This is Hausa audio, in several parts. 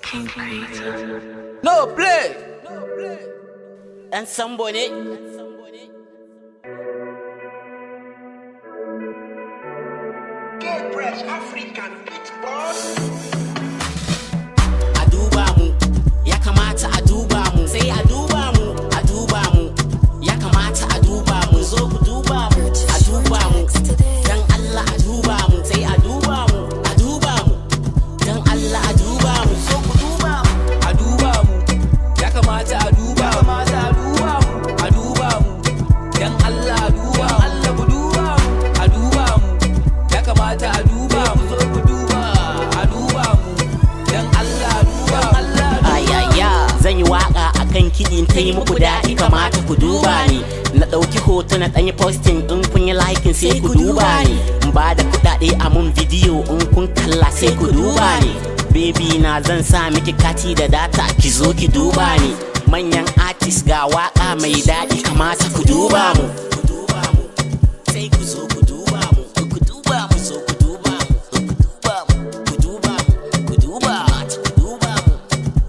King Creator. No play. And somebody. Get fresh African beat boss. A duba mu, ya kamata a duba mu. Sai a duba mu, a duba mu. Ya kamata a duba mu, zo ku duba mu, a duba mu. Dan Allah a duba mu, sai a duba mu, a duba mu. Dan Allah a duba mu, zo ku duba mu, a duba mu. Ya kamata a duba mu, a duba mu. Dan Allah a duba, Allah ku duba mu, a duba mu. Ya kamata a duba mu, zo ku duba, a duba mu. Dan Allah a duba, Allah. Ayaya, zan yi waka akan kiɗin ta yi muku daɗi, kamata ku duba ni. Na ɗauki hoto na ɗanyi posting, in kun yi likin sai ku duba ni. In ba da kuɗaɗe a mun bidiyo, in kun kalla sai ku duba ni. Baby na zan sa miki kati da data, ki zo ki duba ni. Manyan artist ga waka mai daɗi, kamata ku duba mu. Ku duba mu, sai ku zo ku duba mu. Ku duba mu, so ku duba mu. Ku duba mu, ku duba mu. Ku duba mu, ku duba mu.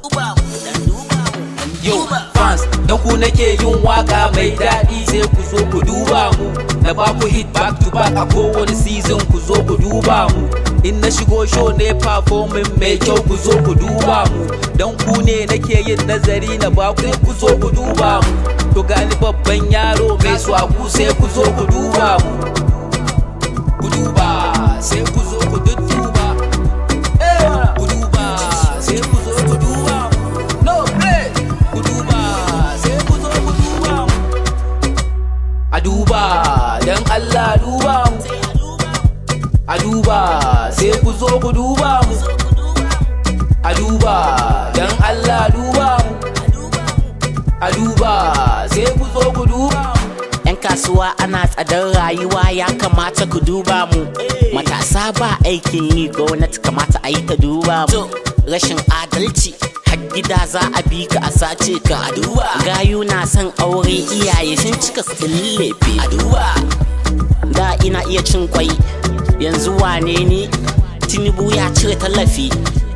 Duba mu, dan duba mu. Yo, fans, dan ku nake yin waka mai daɗi, sai ku zo ku duba mu. Na ba ku hit back to back a kowane season, ku zo ku duba mu. In na shigo show ne performing mai kyau, ku zo ku duba mu. Dan ku ne nake yin nazari, na ba ku zo ku duba mu. To gani babban yaro mai swagu, sai ku zo ku duba mu. Ku duba, sai ku zo ku dudduba. Ku duba, sai ku zo ku duba mu. No play. Ku duba, sai ku zo ku duba mu. A duba, dan Allah duba mu. A duba, sai ku zo ku duba mu. A duba, dan Allah duba mu. A duba, sai ku zo ku duba mu. 'Yan kasuwa ana tsadar rayuwa, ya kamata ku duba mu. Matasa ba aikin yi, gwamnati kamata a yi ta duba mu. Rashin adalci, har gida za a bi ka a sace ka, a duba. Gayu na son aure, iyaye sun cika kuɗin lefe, a duba. Da ina iya cin kwai, yanzu wane ni? Tinubu ya cire tallafi,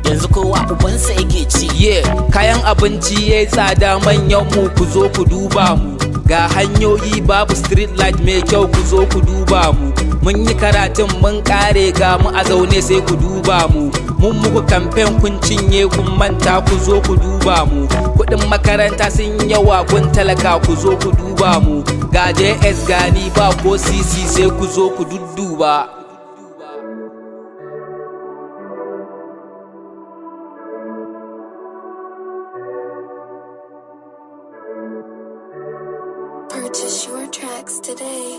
yanzu kowa ubansa yake ci. Yeah, kayan abinci yayi tsada, manyan mu ku zo ku duba mu. Ga hanyoyi babu street light mai kyau, ku zo ku duba mu. Mun yi karatun mun kare, ga mu a zaune sai ku duba mu. Mun muku kamfen kun cinye kun manta, ku zo ku duba mu. Kuɗin makaranta sun yawa kun talaka, ku zo ku duba mu. Ga JS gani ba ko CC, sai ku zo ku dudduba. Purchase your tracks today.